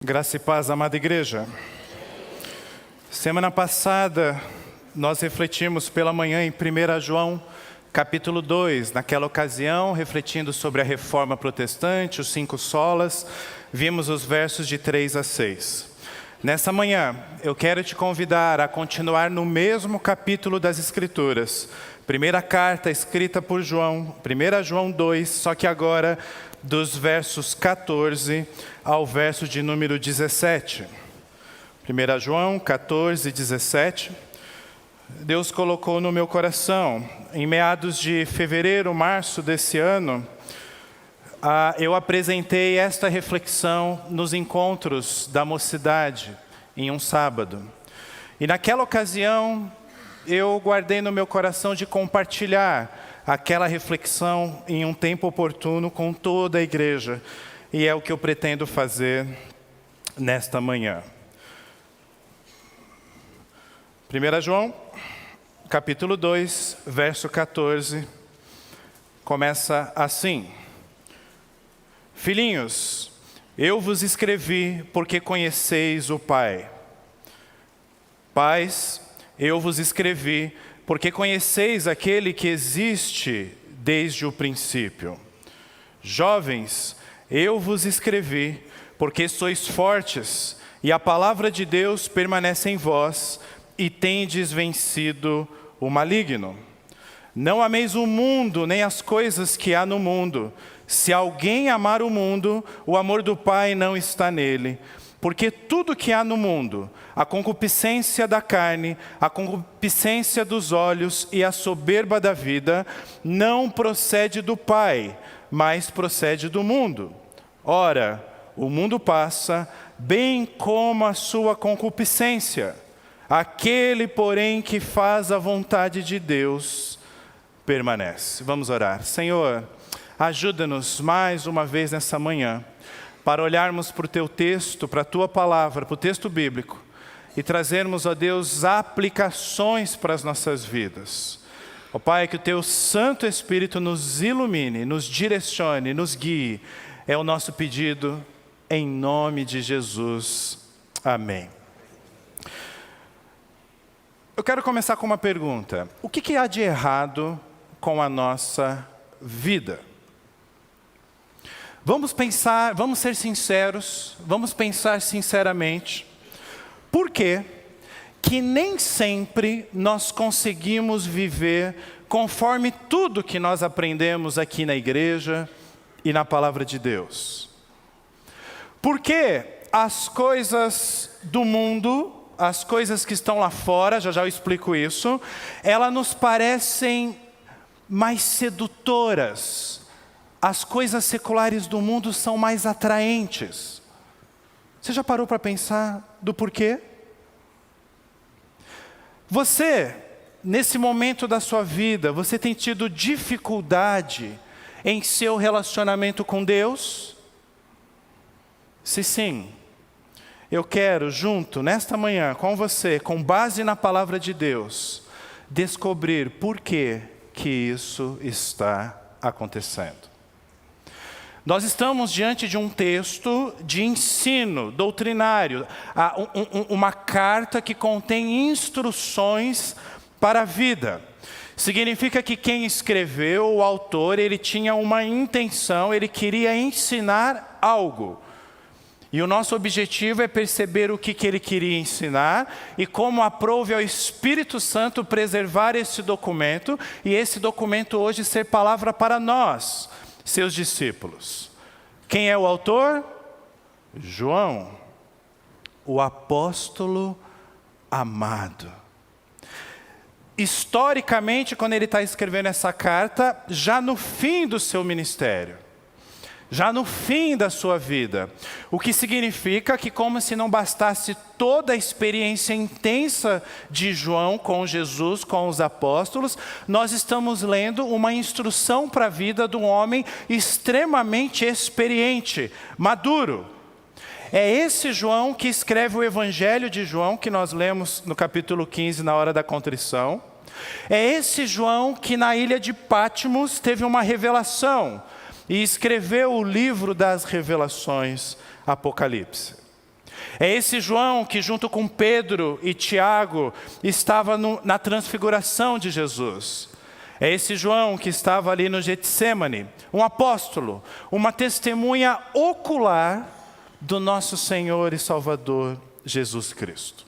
Graça e paz, amada igreja. Semana passada, nós refletimos pela manhã em 1 João, capítulo 2. Naquela ocasião, refletindo sobre a reforma protestante, os 5 solas, vimos os versos de 3 a 6. Nessa manhã, eu quero te convidar a continuar no mesmo capítulo das Escrituras. Primeira carta escrita por João, 1 João 2, só que agora dos versos 14 ao verso de número 17. 1 João 14, 17. Deus colocou no meu coração, em meados de fevereiro, março desse ano, eu apresentei esta reflexão nos encontros da mocidade, em um sábado. E naquela ocasião, eu guardei no meu coração de compartilhar aquela reflexão em um tempo oportuno com toda a igreja. E é o que eu pretendo fazer nesta manhã. 1 João, capítulo 2, verso 14, começa assim: Filhinhos, eu vos escrevi porque conheceis o Pai. Pais, eu vos escrevi porque conheceis aquele que existe desde o princípio. Jovens, eu vos escrevi porque sois fortes e a palavra de Deus permanece em vós e tendes vencido o maligno. Não ameis o mundo nem as coisas que há no mundo. Se alguém amar o mundo, o amor do Pai não está nele. Porque tudo que há no mundo, a concupiscência da carne, a concupiscência dos olhos e a soberba da vida, não procede do Pai, mas procede do mundo. Ora, o mundo passa, bem como a sua concupiscência. Aquele, porém, que faz a vontade de Deus, permanece. Vamos orar. Senhor, ajuda-nos mais uma vez nessa manhã, para olharmos para o Teu texto, para a Tua palavra, para o texto bíblico, e trazermos, ó Deus, aplicações para as nossas vidas. Ó Pai, que o Teu Santo Espírito nos ilumine, nos direcione, nos guie. É o nosso pedido, em nome de Jesus. Amém. Eu quero começar com uma pergunta. O que há de errado com a nossa vida? Vamos pensar, vamos ser sinceros, vamos pensar sinceramente. Por quê que nem sempre nós conseguimos viver conforme tudo que nós aprendemos aqui na igreja e na palavra de Deus? Porque as coisas do mundo, as coisas que estão lá fora, já eu explico isso, elas nos parecem mais sedutoras. As coisas seculares do mundo são mais atraentes. Você já parou para pensar do porquê? Você, nesse momento da sua vida, você tem tido dificuldade em seu relacionamento com Deus? Se sim, eu quero junto, nesta manhã, com você, com base na palavra de Deus, descobrir por que isso está acontecendo. Nós estamos diante de um texto de ensino doutrinário, uma carta que contém instruções para a vida. Significa que quem escreveu, o autor, ele tinha uma intenção, ele queria ensinar algo. E o nosso objetivo é perceber o que ele queria ensinar e como aprove ao Espírito Santo preservar esse documento, e esse documento hoje ser palavra para nós, seus discípulos. Quem é o autor? João, o apóstolo amado. Historicamente, quando ele está escrevendo essa carta, já no fim do seu ministério, já no fim da sua vida, o que significa que, como se não bastasse toda a experiência intensa de João com Jesus, com os apóstolos, nós estamos lendo uma instrução para a vida de um homem extremamente experiente, maduro. É esse João que escreve o Evangelho de João, que nós lemos no capítulo 15, na hora da contrição. É esse João que na ilha de Patmos teve uma revelação e escreveu o livro das revelações, Apocalipse. É esse João que, junto com Pedro e Tiago, estava na transfiguração de Jesus. É esse João que estava ali no Getsêmani, um apóstolo, uma testemunha ocular do nosso Senhor e Salvador Jesus Cristo.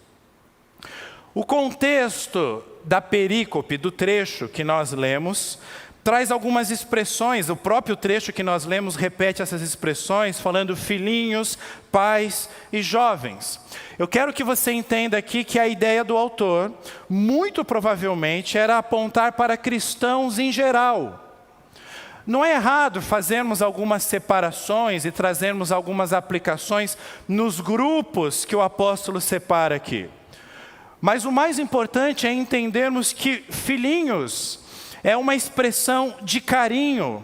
O contexto da perícope, do trecho que nós lemos, traz algumas expressões. O próprio trecho que nós lemos repete essas expressões, falando filhinhos, pais e jovens. Eu quero que você entenda aqui que a ideia do autor, muito provavelmente, era apontar para cristãos em geral. Não é errado fazermos algumas separações e trazermos algumas aplicações nos grupos que o apóstolo separa aqui. Mas o mais importante é entendermos que filhinhos é uma expressão de carinho.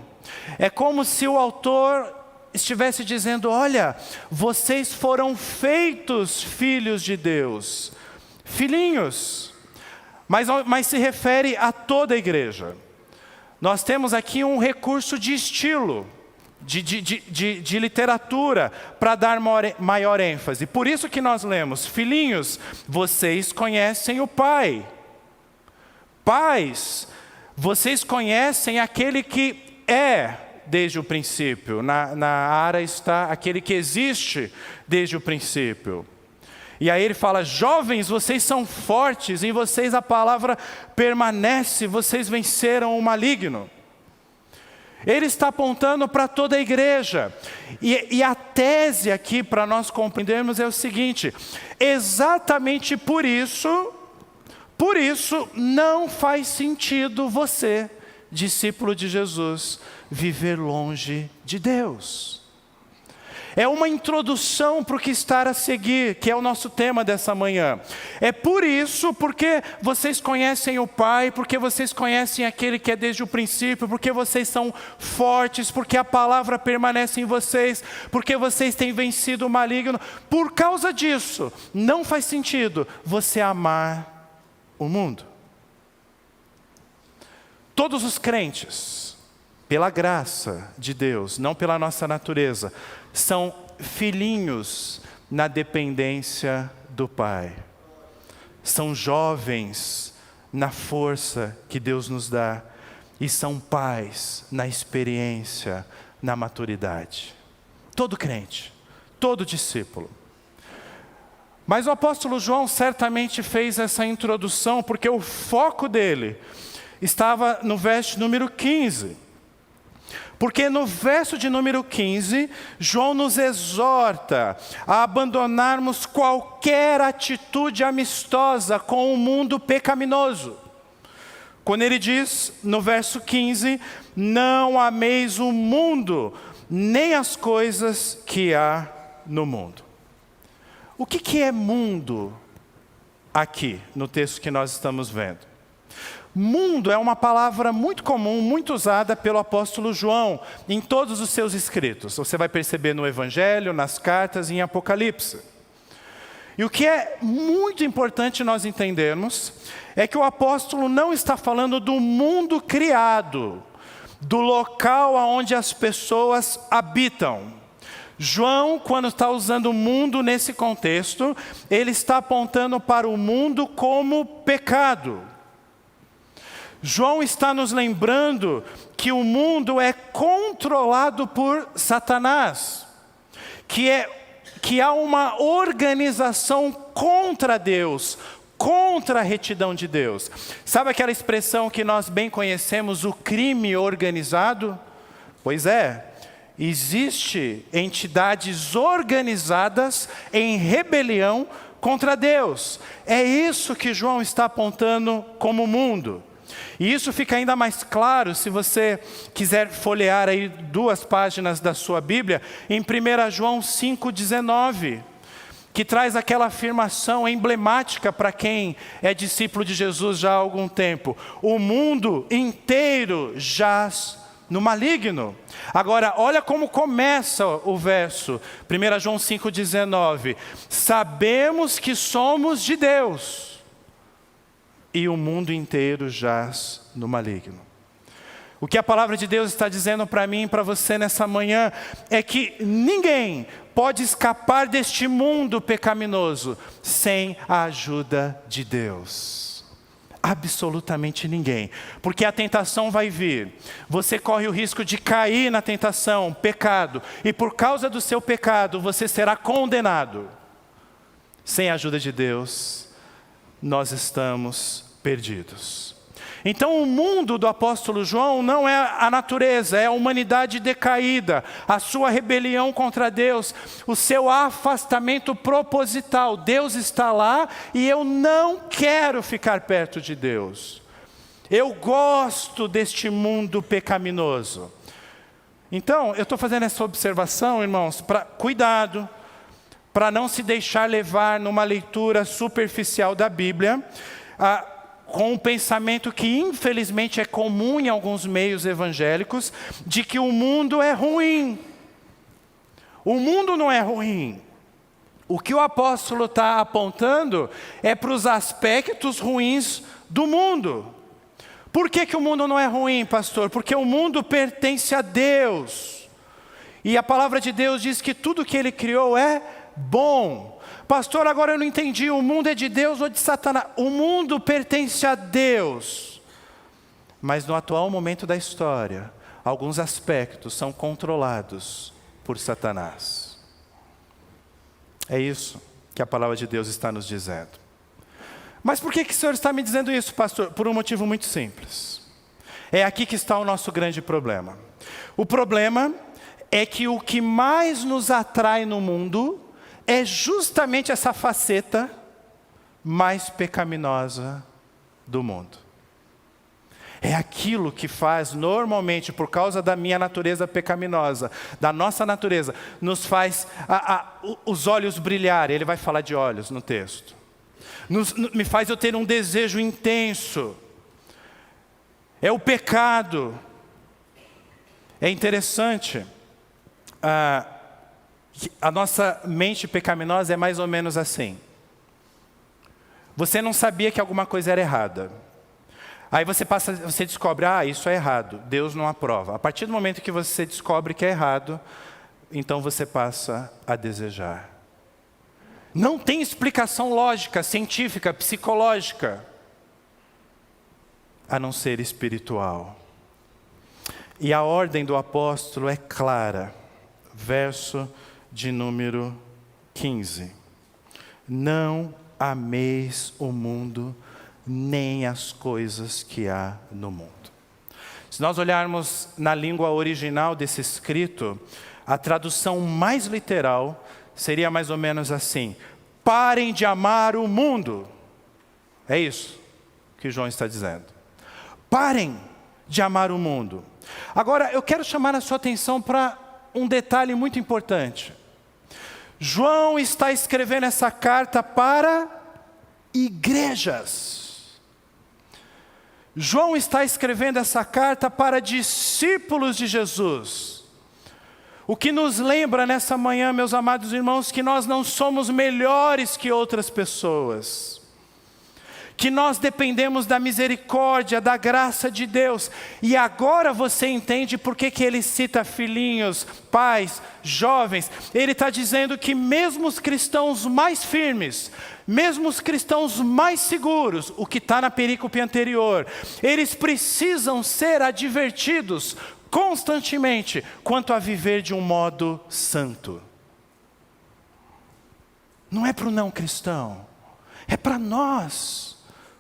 É como se o autor estivesse dizendo: olha, vocês foram feitos filhos de Deus. Filhinhos. Mas se refere a toda a igreja. Nós temos aqui um recurso de estilo, de literatura, para dar maior ênfase. Por isso que nós lemos: filhinhos, vocês conhecem o Pai. Pais, vocês conhecem aquele que é desde o princípio. Na ara está aquele que existe desde o princípio. E aí ele fala: jovens, vocês são fortes, em vocês a palavra permanece, vocês venceram o maligno. Ele está apontando para toda a igreja. E a tese aqui, para nós compreendermos, é o seguinte: exatamente por isso não faz sentido você, discípulo de Jesus, viver longe de Deus. É uma introdução para o que está a seguir, que é o nosso tema dessa manhã. É por isso, porque vocês conhecem o Pai, porque vocês conhecem aquele que é desde o princípio, porque vocês são fortes, porque a palavra permanece em vocês, porque vocês têm vencido o maligno. Por causa disso, não faz sentido você amar o mundo. Todos os crentes, pela graça de Deus, não pela nossa natureza, são filhinhos na dependência do Pai. São jovens na força que Deus nos dá. E são pais na experiência, na maturidade. Todo crente, todo discípulo. Mas o apóstolo João certamente fez essa introdução porque o foco dele estava no verso número 15. Porque no verso de número 15, João nos exorta a abandonarmos qualquer atitude amistosa com o mundo pecaminoso. Quando ele diz, no verso 15, não ameis o mundo, nem as coisas que há no mundo. O que é mundo aqui, no texto que nós estamos vendo? Mundo é uma palavra muito comum, muito usada pelo apóstolo João em todos os seus escritos. Você vai perceber no Evangelho, nas cartas e em Apocalipse. E o que é muito importante nós entendermos é que o apóstolo não está falando do mundo criado, do local onde as pessoas habitam. João, quando está usando o mundo nesse contexto, ele está apontando para o mundo como pecado. João está nos lembrando que o mundo é controlado por Satanás, que há uma organização contra Deus, contra a retidão de Deus. Sabe aquela expressão que nós bem conhecemos, o crime organizado? Pois é, existe entidades organizadas em rebelião contra Deus. É isso que João está apontando como mundo. E isso fica ainda mais claro se você quiser folhear aí 2 páginas da sua Bíblia, em 1 João 5,19, que traz aquela afirmação emblemática para quem é discípulo de Jesus já há algum tempo. O mundo inteiro jaz no maligno. Agora, olha como começa o verso, 1 João 5,19. Sabemos que somos de Deus, e o mundo inteiro jaz no maligno. O que a palavra de Deus está dizendo para mim e para você nessa manhã é que ninguém pode escapar deste mundo pecaminoso sem a ajuda de Deus? Absolutamente ninguém. Porque a tentação vai vir. Você corre o risco de cair na tentação, pecado. E por causa do seu pecado, você será condenado. Sem a ajuda de Deus, nós estamos perdidos. Então o mundo do apóstolo João não é a natureza, é a humanidade decaída, a sua rebelião contra Deus, o seu afastamento proposital. Deus está lá e eu não quero ficar perto de Deus. Eu gosto deste mundo pecaminoso. Então, eu estou fazendo essa observação, irmãos, cuidado, para não se deixar levar numa leitura superficial da Bíblia, com um pensamento que infelizmente é comum em alguns meios evangélicos, de que o mundo é ruim. O mundo não é ruim. O que o apóstolo está apontando é para os aspectos ruins do mundo. Por que o mundo não é ruim, pastor? Porque o mundo pertence a Deus. E a palavra de Deus diz que tudo que Ele criou é bom. Pastor, agora eu não entendi, o mundo é de Deus ou de Satanás? O mundo pertence a Deus. Mas no atual momento da história, alguns aspectos são controlados por Satanás. É isso que a palavra de Deus está nos dizendo. Mas por que o Senhor está me dizendo isso, pastor? Por um motivo muito simples. É aqui que está o nosso grande problema. O problema é que o que mais nos atrai no mundo é justamente essa faceta mais pecaminosa do mundo. É aquilo que faz normalmente, por causa da minha natureza pecaminosa, da nossa natureza, nos faz os olhos brilharem. Ele vai falar de olhos no texto. Me faz eu ter um desejo intenso. É o pecado. É interessante. A nossa mente pecaminosa é mais ou menos assim. Você não sabia que alguma coisa era errada. Aí você descobre, isso é errado. Deus não aprova. A partir do momento que você descobre que é errado, então você passa a desejar. Não tem explicação lógica, científica, psicológica, a não ser espiritual. E a ordem do apóstolo é clara. Verso de número 15. Não ameis o mundo, nem as coisas que há no mundo. Se nós olharmos na língua original desse escrito, a tradução mais literal seria mais ou menos assim: parem de amar o mundo. É isso que João está dizendo. Parem de amar o mundo. Agora, eu quero chamar a sua atenção para um detalhe muito importante. João está escrevendo essa carta para igrejas. João está escrevendo essa carta para discípulos de Jesus. O que nos lembra nessa manhã, meus amados irmãos, que nós não somos melhores que outras pessoas. Que nós dependemos da misericórdia, da graça de Deus. E agora você entende por que ele cita filhinhos, pais, jovens. Ele está dizendo que mesmo os cristãos mais firmes, mesmo os cristãos mais seguros, o que está na perícope anterior, eles precisam ser advertidos constantemente quanto a viver de um modo santo. Não é para o não cristão, é para nós.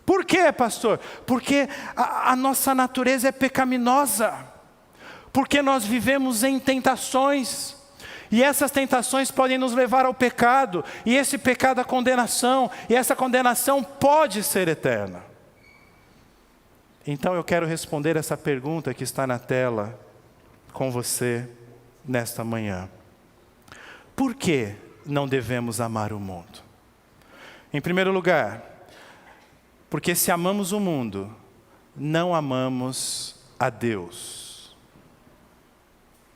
Por quê, pastor? Porque a nossa natureza é pecaminosa. Porque nós vivemos em tentações. E essas tentações podem nos levar ao pecado. E esse pecado à condenação. E essa condenação pode ser eterna. Então eu quero responder essa pergunta que está na tela com você nesta manhã. Por que não devemos amar o mundo? Em primeiro lugar, porque se amamos o mundo, não amamos a Deus.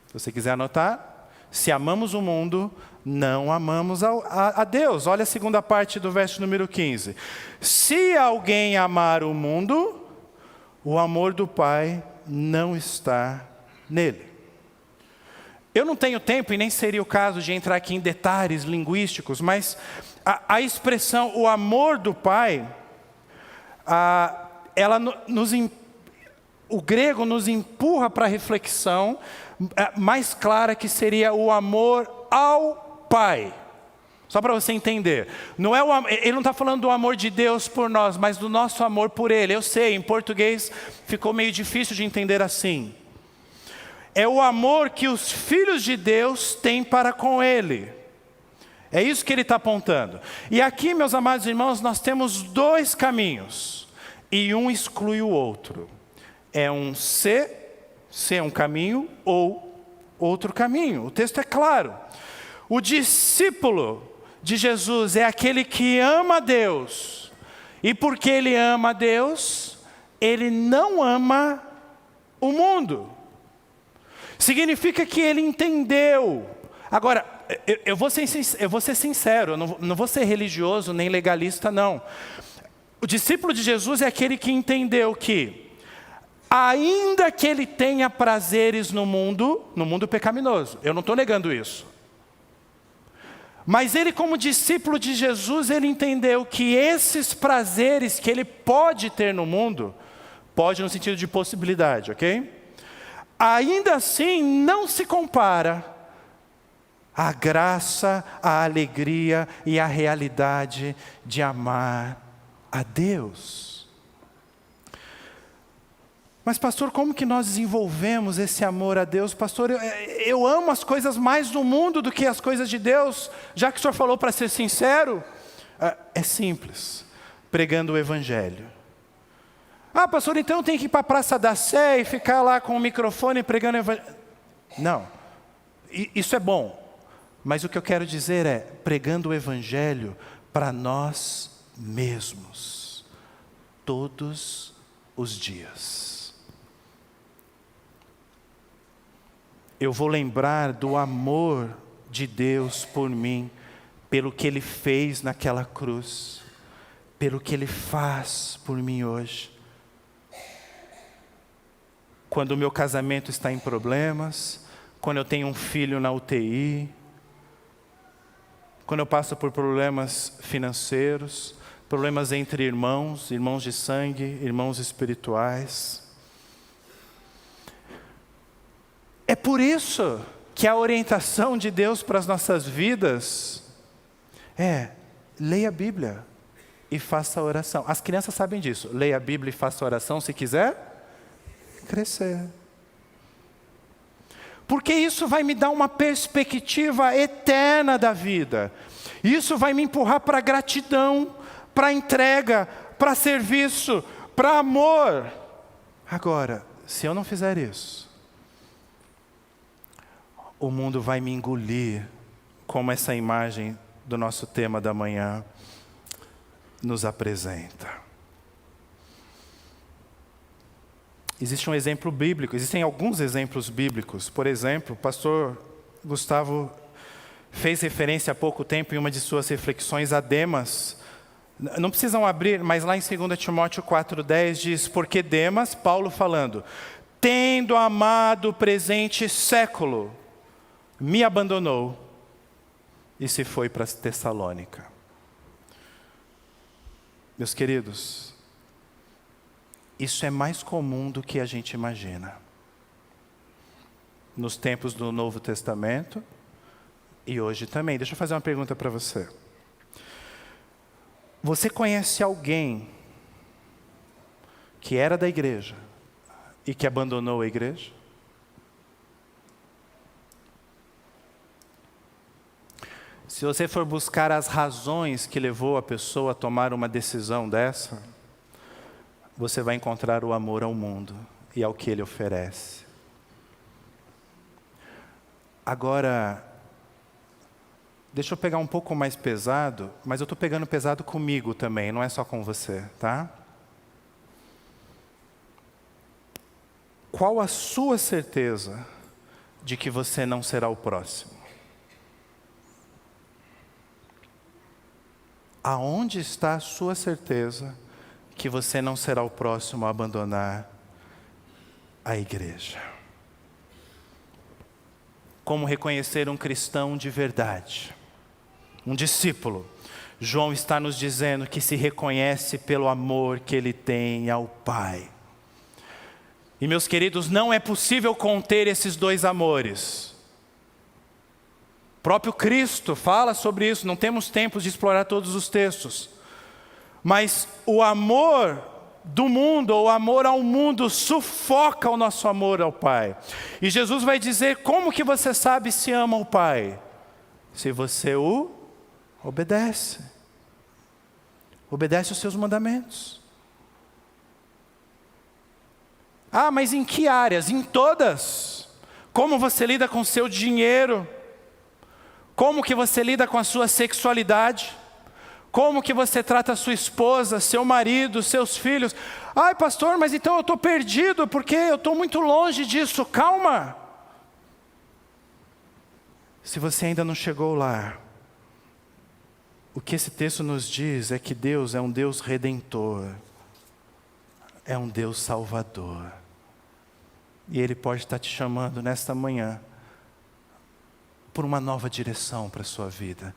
Se você quiser anotar, se amamos o mundo, não amamos a Deus. Olha a segunda parte do verso número 15. Se alguém amar o mundo, o amor do Pai não está nele. Eu não tenho tempo, e nem seria o caso de entrar aqui em detalhes linguísticos, mas a expressão, o amor do Pai, o grego nos empurra para a reflexão mais clara, que seria o amor ao Pai. Só para você entender, ele não está falando do amor de Deus por nós, mas do nosso amor por Ele. Eu sei, em português ficou meio difícil de entender assim. É o amor que os filhos de Deus têm para com Ele. É isso que ele está apontando. E aqui, meus amados irmãos, nós temos dois caminhos. E um exclui o outro. É um se é um caminho ou outro caminho. O texto é claro. O discípulo de Jesus é aquele que ama a Deus. E porque ele ama a Deus, ele não ama o mundo. Significa que ele entendeu. Agora, eu vou ser sincero, eu não vou ser religioso nem legalista, não. O discípulo de Jesus é aquele que entendeu que, ainda que ele tenha prazeres no mundo pecaminoso, eu não estou negando isso. Mas ele, como discípulo de Jesus, ele entendeu que esses prazeres que ele pode ter no mundo, pode no sentido de possibilidade, ok? Ainda assim não se compara à graça, à alegria e à realidade de amar a Deus. Mas pastor, como que nós desenvolvemos esse amor a Deus? Pastor, eu amo as coisas mais do mundo do que as coisas de Deus, já que o senhor falou para ser sincero. É simples, pregando o Evangelho. Pastor, então eu tenho que ir para a Praça da Sé e ficar lá com o microfone pregando o Evangelho. Não, isso é bom. Mas o que eu quero dizer é, pregando o Evangelho para nós mesmos, todos os dias. Eu vou lembrar do amor de Deus por mim, pelo que Ele fez naquela cruz, pelo que Ele faz por mim hoje. Quando o meu casamento está em problemas, quando eu tenho um filho na UTI, quando eu passo por problemas financeiros, problemas entre irmãos de sangue, irmãos espirituais. É por isso que a orientação de Deus para as nossas vidas é: leia a Bíblia e faça a oração. As crianças sabem disso. Leia a Bíblia e faça a oração se quiser crescer. Porque isso vai me dar uma perspectiva eterna da vida. Isso vai me empurrar para gratidão, para entrega, para serviço, para amor. Agora, se eu não fizer isso, o mundo vai me engolir, como essa imagem do nosso tema da manhã nos apresenta. Existe um exemplo bíblico, existem alguns exemplos bíblicos. Por exemplo, o pastor Gustavo fez referência há pouco tempo em uma de suas reflexões a Demas. Não precisam abrir, mas lá em 2 Timóteo 4,10 diz: porque Demas, Paulo falando, tendo amado o presente século, me abandonou e se foi para Tessalônica. Meus queridos, isso é mais comum do que a gente imagina. Nos tempos do Novo Testamento e hoje também. Deixa eu fazer uma pergunta para você. Você conhece alguém que era da igreja e que abandonou a igreja? Se você for buscar as razões que levou a pessoa a tomar uma decisão dessa, você vai encontrar o amor ao mundo e ao que ele oferece. Agora, deixa eu pegar um pouco mais pesado, mas eu estou pegando pesado comigo também, não é só com você, tá? Qual a sua certeza de que você não será o próximo? Aonde está a sua certeza que você não será o próximo a abandonar a igreja? como reconhecer um cristão de verdade. Um discípulo. João está nos dizendo que se reconhece pelo amor que ele tem ao Pai. E meus queridos, não é possível conter esses dois amores. O próprio Cristo fala sobre isso, não temos tempo de explorar todos os textos. Mas o amor do mundo, ou o amor ao mundo, sufoca o nosso amor ao Pai. E Jesus vai dizer, como que você sabe se ama o Pai? Se você o obedece. Obedece os seus mandamentos. Ah, mas em que áreas? Em todas. Como você lida com o seu dinheiro? Como que você lida com a sua sexualidade? Como que você trata a sua esposa, seu marido, seus filhos? Ai, pastor, mas então eu estou perdido porque eu estou muito longe disso. Calma. Se você ainda não chegou lá, o que esse texto nos diz é que Deus é um Deus redentor. É um Deus salvador. E Ele pode estar te chamando nesta manhã por uma nova direção para a sua vida.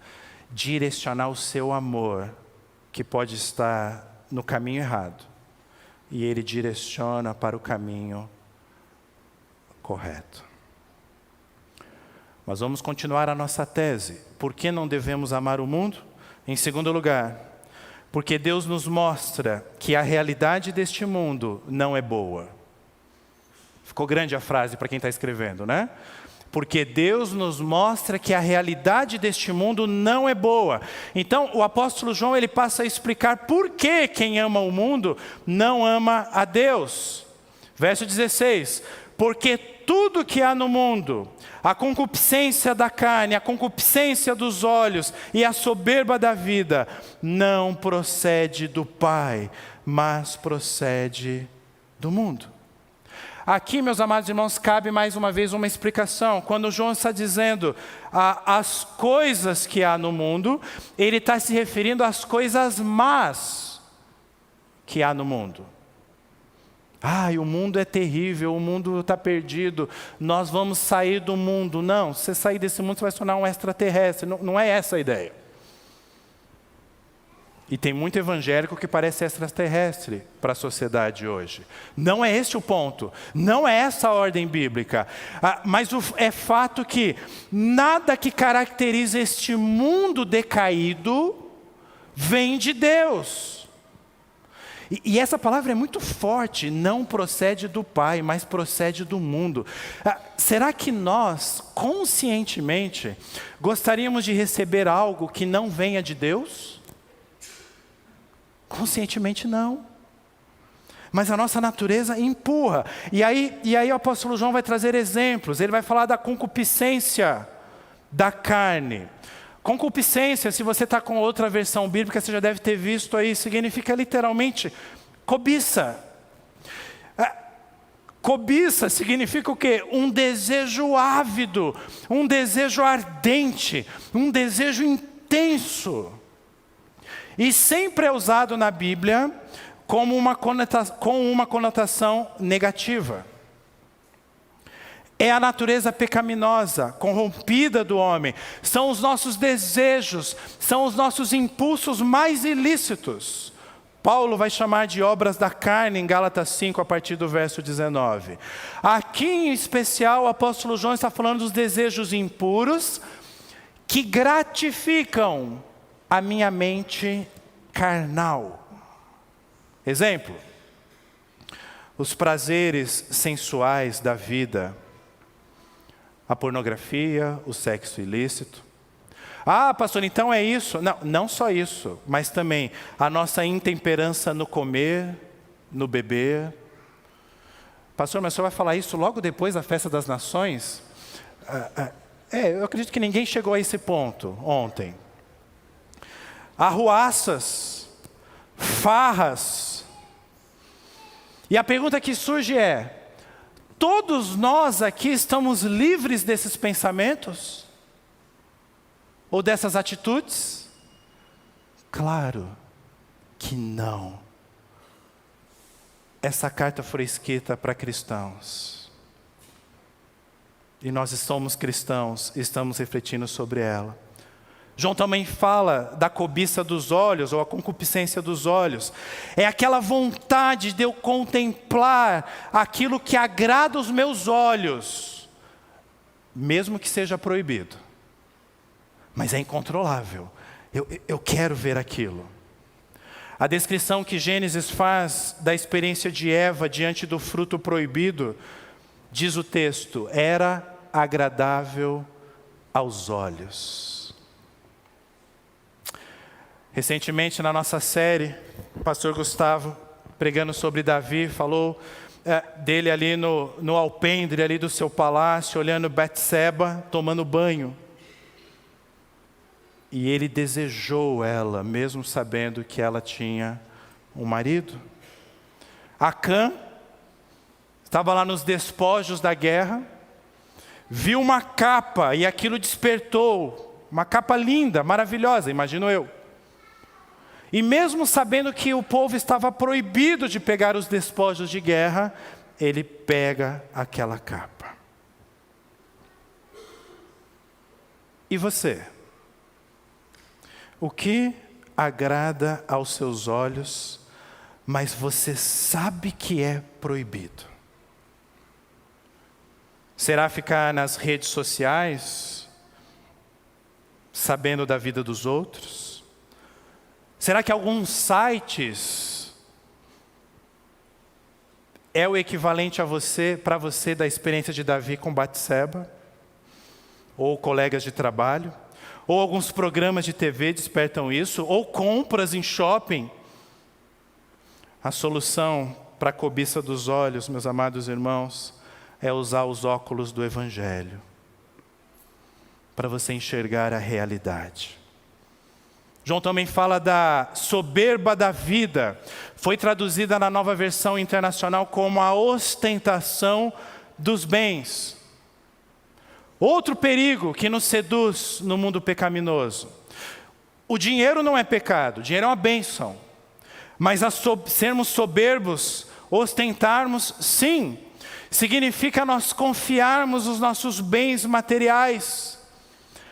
Direcionar o seu amor, que pode estar no caminho errado. E Ele direciona para o caminho correto. Mas vamos continuar a nossa tese. Por que não devemos amar o mundo? Em segundo lugar, porque Deus nos mostra que a realidade deste mundo não é boa. Ficou grande a frase para quem está escrevendo, né? Porque Deus nos mostra que a realidade deste mundo não é boa. Então, o apóstolo João, ele passa a explicar por que quem ama o mundo não ama a Deus. Verso 16, porque tudo que há no mundo, a concupiscência da carne, a concupiscência dos olhos e a soberba da vida, não procede do Pai, mas procede do mundo. Aqui, meus amados irmãos, cabe mais uma vez uma explicação. Quando João está dizendo as coisas que há no mundo, ele está se referindo às coisas más que há no mundo. Ai, o mundo é terrível, o mundo está perdido, nós vamos sair do mundo. Não, se você sair desse mundo, você vai se tornar um extraterrestre. Não é essa a ideia. E tem muito evangélico que parece extraterrestre para a sociedade hoje. Não é esse o ponto. Não é essa a ordem bíblica. Mas é fato que nada que caracteriza este mundo decaído vem de Deus. E essa palavra é muito forte. Não procede do Pai, mas procede do mundo. Será que nós, conscientemente, gostaríamos de receber algo que não venha de Deus? Conscientemente não. Mas a nossa natureza empurra. E aí o apóstolo João vai trazer exemplos. Ele vai falar da concupiscência da carne. Concupiscência, se você está com outra versão bíblica, você já deve ter visto aí, significa literalmente cobiça. Cobiça significa o quê? Um desejo ávido, um desejo ardente, um desejo intenso. E sempre é usado na Bíblia com uma conotação negativa. É a natureza pecaminosa, corrompida do homem. São os nossos desejos, são os nossos impulsos mais ilícitos. Paulo vai chamar de obras da carne em Gálatas 5, a partir do verso 19. Aqui em especial o apóstolo João está falando dos desejos impuros que gratificam a minha mente carnal. Exemplo, os prazeres sensuais da vida, a pornografia, o sexo ilícito. Ah, pastor, então é isso? Não só isso, mas também a nossa intemperança no comer, no beber. Pastor, mas o senhor vai falar isso logo depois da festa das nações? Eu acredito que ninguém chegou a esse ponto ontem. Arruaças, farras. E a pergunta que surge é: todos nós aqui estamos livres desses pensamentos? Ou dessas atitudes? Claro que não. Essa carta foi escrita para cristãos. e nós somos cristãos, estamos refletindo sobre ela. João também fala da cobiça dos olhos, ou a concupiscência dos olhos. É aquela vontade de eu contemplar aquilo que agrada os meus olhos, mesmo que seja proibido. Mas é incontrolável. Eu quero ver aquilo. A descrição que Gênesis faz da experiência de Eva diante do fruto proibido, diz o texto, era agradável aos olhos. Recentemente na nossa série, o pastor Gustavo, pregando sobre Davi, falou dele ali no alpendre ali do seu palácio, olhando Betseba, tomando banho. E ele desejou ela, mesmo sabendo que ela tinha um marido. Acã estava lá nos despojos da guerra, viu uma capa e aquilo despertou, uma capa linda, maravilhosa, imagino eu. E mesmo sabendo que o povo estava proibido de pegar os despojos de guerra, ele pega aquela capa. E você? O que agrada aos seus olhos, mas você sabe que é proibido? Será ficar nas redes sociais, sabendo da vida dos outros? Será que alguns sites é o equivalente para você da experiência de Davi com Batseba? Ou colegas de trabalho? Ou alguns programas de TV despertam isso? Ou compras em shopping? A solução para a cobiça dos olhos, meus amados irmãos, é usar os óculos do Evangelho para você enxergar a realidade. João também fala da soberba da vida. Foi traduzida na Nova Versão Internacional como a ostentação dos bens. Outro perigo que nos seduz no mundo pecaminoso. O dinheiro não é pecado, o dinheiro é uma bênção. Mas sermos soberbos, ostentarmos, sim, significa nós confiarmos os nossos bens materiais,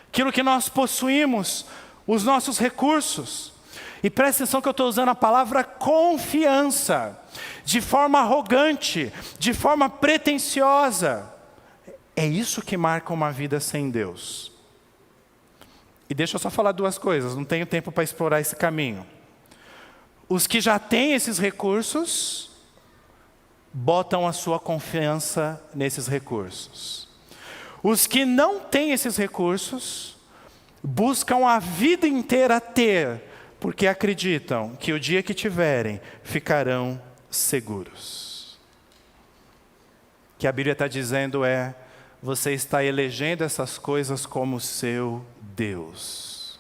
aquilo que nós possuímos, os nossos recursos. E presta atenção que eu estou usando a palavra confiança, de forma arrogante, de forma pretensiosa. É isso que marca uma vida sem Deus. E deixa eu só falar duas coisas, não tenho tempo para explorar esse caminho. Os que já têm esses recursos, botam a sua confiança nesses recursos. Os que não têm esses recursos, buscam a vida inteira ter, porque acreditam que o dia que tiverem, ficarão seguros. O que a Bíblia está dizendo você está elegendo essas coisas como seu Deus.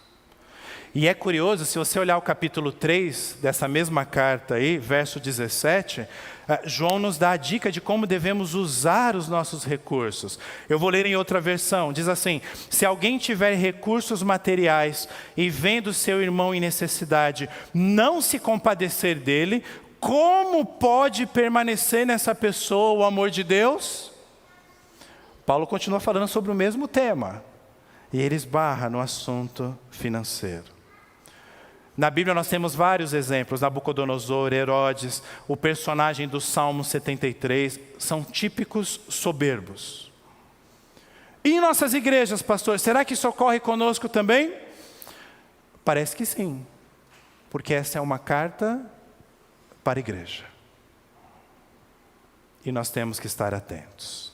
E é curioso, se você olhar o capítulo 3 dessa mesma carta aí, verso 17, João nos dá a dica de como devemos usar os nossos recursos. Eu vou ler em outra versão, diz assim: se alguém tiver recursos materiais e vendo seu irmão em necessidade, não se compadecer dele, como pode permanecer nessa pessoa o amor de Deus? Paulo continua falando sobre o mesmo tema, e ele esbarra no assunto financeiro. Na Bíblia nós temos vários exemplos, Nabucodonosor, Herodes, o personagem do Salmo 73, são típicos soberbos. E em nossas igrejas, pastor, será que isso ocorre conosco também? Parece que sim, porque essa é uma carta para a igreja. E nós temos que estar atentos.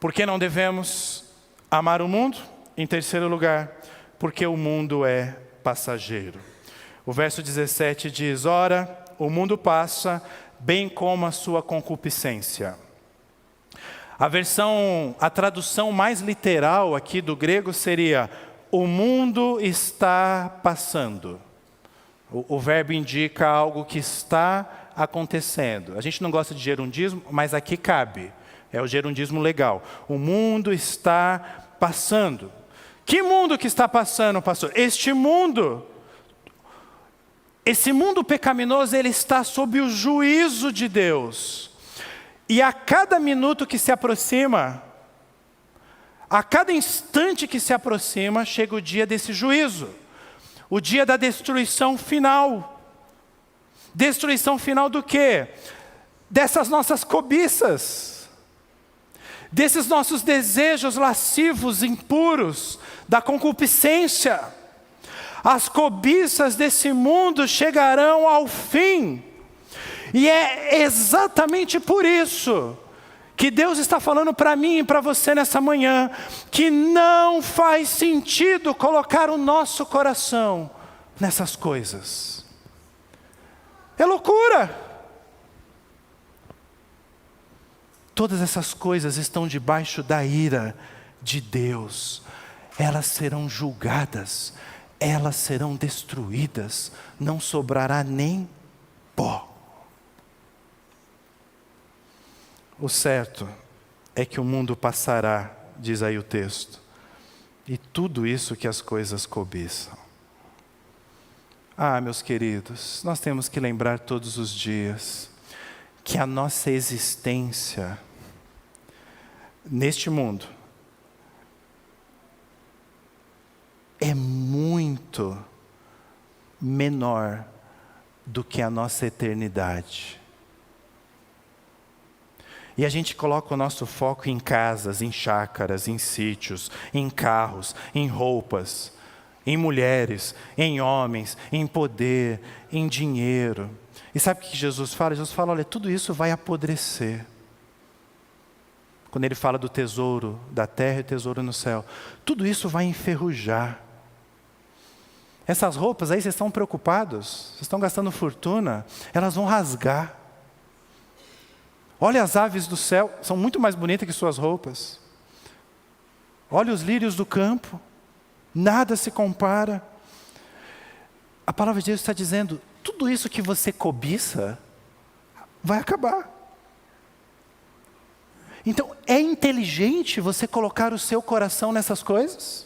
Por que não devemos amar o mundo? Em terceiro lugar, porque o mundo é passageiro. O verso 17 diz: ora, o mundo passa, bem como a sua concupiscência. A tradução mais literal aqui do grego seria: o mundo está passando. O verbo indica algo que está acontecendo. A gente não gosta de gerundismo, mas aqui cabe. É o gerundismo legal. O mundo está passando. Que mundo que está passando, pastor? Este mundo. Esse mundo pecaminoso, ele está sob o juízo de Deus. E a cada minuto que se aproxima, A cada instante que se aproxima, chega o dia desse juízo. O dia da destruição final. Destruição final do quê? Dessas nossas cobiças. Desses nossos desejos lascivos, impuros, da concupiscência. As cobiças desse mundo chegarão ao fim. E é exatamente por isso que Deus está falando para mim e para você nessa manhã, que não faz sentido colocar o nosso coração nessas coisas. É loucura. Todas essas coisas estão debaixo da ira de Deus. Elas serão julgadas, elas serão destruídas, não sobrará nem pó. O certo é que o mundo passará, diz aí o texto, e tudo isso que as coisas cobiçam. Ah, meus queridos, nós temos que lembrar todos os dias que a nossa existência neste mundo é muito menor do que a nossa eternidade. E a gente coloca o nosso foco em casas, em chácaras, em sítios, em carros, em roupas, em mulheres, em homens, em poder, em dinheiro. E sabe o que Jesus fala? Jesus fala, olha, tudo isso vai apodrecer. Quando ele fala do tesouro da terra e tesouro no céu, tudo isso vai enferrujar. Essas roupas aí, vocês estão preocupados? Vocês estão gastando fortuna? Elas vão rasgar. Olha as aves do céu, são muito mais bonitas que suas roupas. Olha os lírios do campo, nada se compara. A palavra de Deus está dizendo, tudo isso que você cobiça, vai acabar. Então, é inteligente você colocar o seu coração nessas coisas?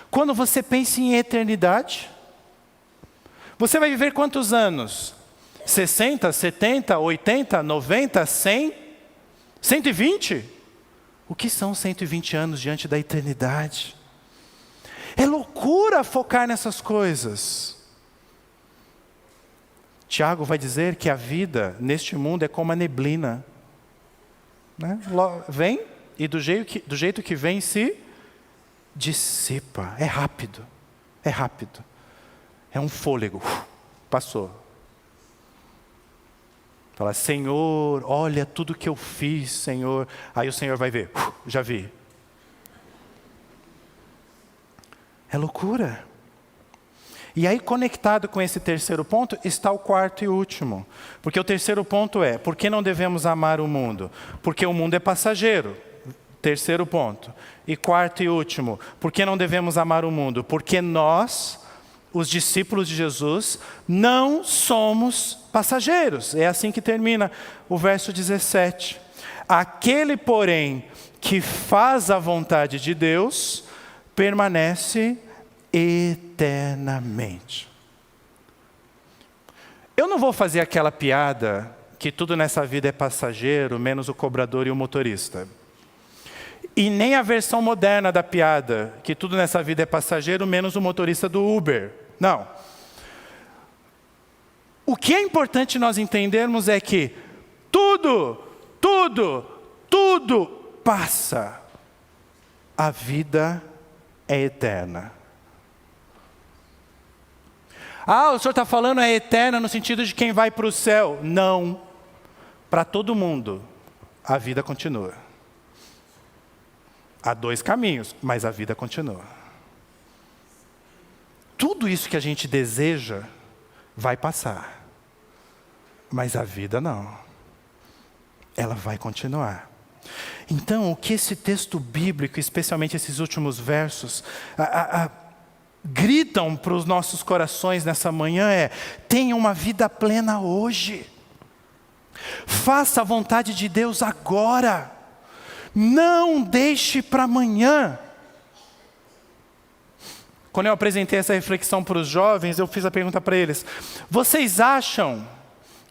Quando você pensa em eternidade, você vai viver quantos anos? 60, 70, 80, 90, 100, 120? O que são 120 anos diante da eternidade? É loucura focar nessas coisas. Tiago vai dizer que a vida neste mundo é como a neblina. Né? Vem e do jeito que vem se dissipa. É rápido, é rápido. É um fôlego, passou. Fala, Senhor, olha tudo que eu fiz, Senhor. Aí o Senhor vai ver, já vi. É loucura. E aí, conectado com esse terceiro ponto, está o quarto e último. Porque o terceiro ponto é, por que não devemos amar o mundo? Porque o mundo é passageiro. Terceiro ponto. E quarto e último, por que não devemos amar o mundo? Porque nós, os discípulos de Jesus, não somos passageiros. É assim que termina o verso 17. Aquele, porém, que faz a vontade de Deus, permanece eternamente. Eu não vou fazer aquela piada que tudo nessa vida é passageiro, menos o cobrador e o motorista. E nem a versão moderna da piada, que tudo nessa vida é passageiro, menos o motorista do Uber. Não. O que é importante nós entendermos é que tudo passa. A vida é eterna. Ah, o senhor está falando é eterna no sentido de quem vai para o céu. Não. Para todo mundo, a vida continua. Há dois caminhos, mas a vida continua. Tudo isso que a gente deseja vai passar. Mas a vida não. Ela vai continuar. Então, o que esse texto bíblico, especialmente esses últimos versos, gritam para os nossos corações nessa manhã é: tenha uma vida plena hoje. Faça a vontade de Deus agora. Não deixe para amanhã. Quando eu apresentei essa reflexão para os jovens, eu fiz a pergunta para eles: vocês acham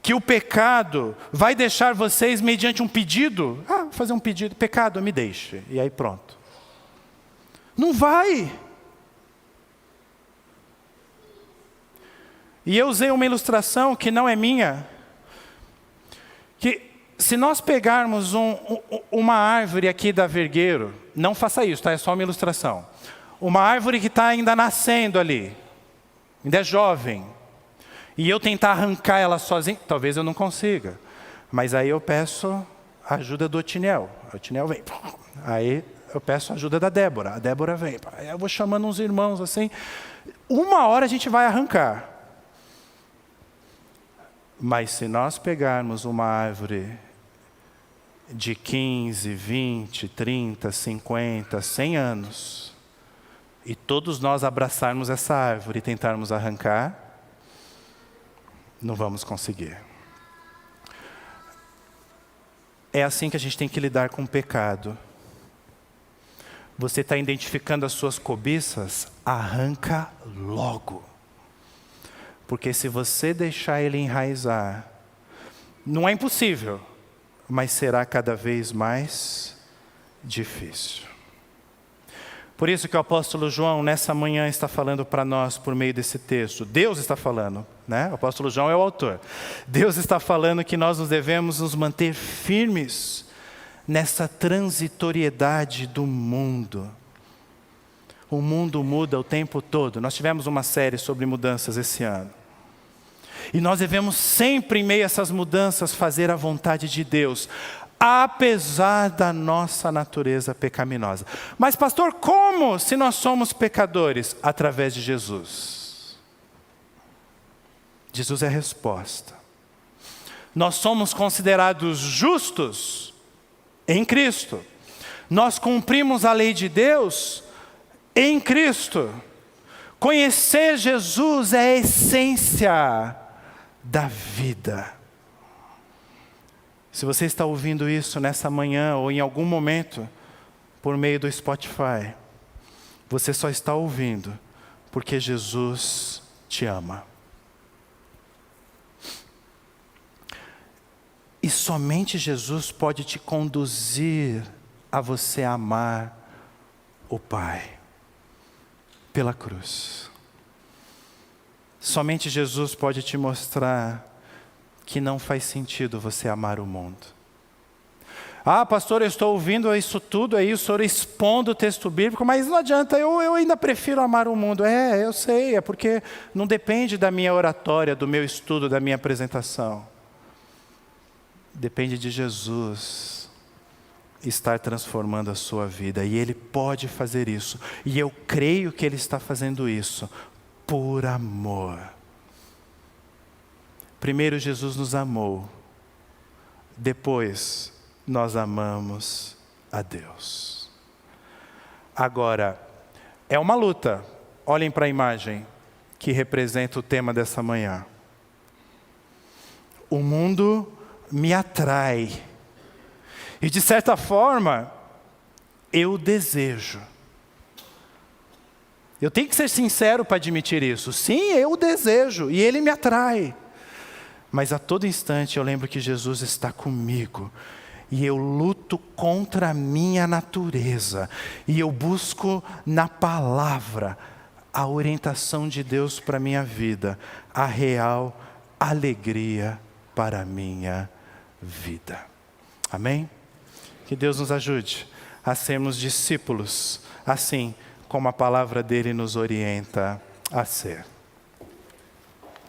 que o pecado vai deixar vocês mediante um pedido? Ah, vou fazer um pedido, pecado, me deixe. E aí pronto. Não vai. E eu usei uma ilustração que não é minha, que se nós pegarmos uma árvore aqui da Vergueiro, não faça isso, tá? É só uma ilustração. Uma árvore que está ainda nascendo ali, ainda é jovem, e eu tentar arrancar ela sozinho, talvez eu não consiga. Mas aí eu peço a ajuda do Otiniel. O Otiniel vem. Aí eu peço a ajuda da Débora. A Débora vem. Aí eu vou chamando uns irmãos assim. Uma hora a gente vai arrancar. Mas se nós pegarmos uma árvore de 15, 20, 30, 50, 100 anos, e todos nós abraçarmos essa árvore e tentarmos arrancar, não vamos conseguir. É assim que a gente tem que lidar com o pecado. Você está identificando as suas cobiças? Arranca logo. Porque se você deixar ele enraizar, não é impossível, mas será cada vez mais difícil. Por isso que o apóstolo João, nessa manhã, está falando para nós por meio desse texto. Deus está falando, né? O apóstolo João é o autor. Deus está falando que nós devemos nos manter firmes nessa transitoriedade do mundo. O mundo muda o tempo todo. Nós tivemos uma série sobre mudanças esse ano. E nós devemos sempre, em meio a essas mudanças, fazer a vontade de Deus, apesar da nossa natureza pecaminosa. Mas pastor, como se nós somos pecadores? Através de Jesus. Jesus é a resposta. Nós somos considerados justos em Cristo. Nós cumprimos a lei de Deus em Cristo. Conhecer Jesus é a essência da vida. Se você está ouvindo isso nessa manhã ou em algum momento por meio do Spotify, você só está ouvindo porque Jesus te ama. E somente Jesus pode te conduzir a você amar o Pai pela cruz. Somente Jesus pode te mostrar que não faz sentido você amar o mundo. Ah, pastor, eu estou ouvindo isso tudo aí, o senhor expondo o texto bíblico, mas não adianta, eu ainda prefiro amar o mundo. Eu sei, é porque não depende da minha oratória, do meu estudo, da minha apresentação. Depende de Jesus estar transformando a sua vida, e Ele pode fazer isso, e eu creio que Ele está fazendo isso por amor. Primeiro Jesus nos amou, depois nós amamos a Deus. Agora, é uma luta. Olhem para a imagem que representa o tema dessa manhã. O mundo me atrai. E de certa forma, eu desejo. Eu tenho que ser sincero para admitir isso. Sim, eu desejo e ele me atrai. Mas a todo instante eu lembro que Jesus está comigo. E eu luto contra a minha natureza. E eu busco na palavra a orientação de Deus para a minha vida. A real alegria para a minha vida. Amém? Que Deus nos ajude a sermos discípulos, assim como a palavra dele nos orienta a ser.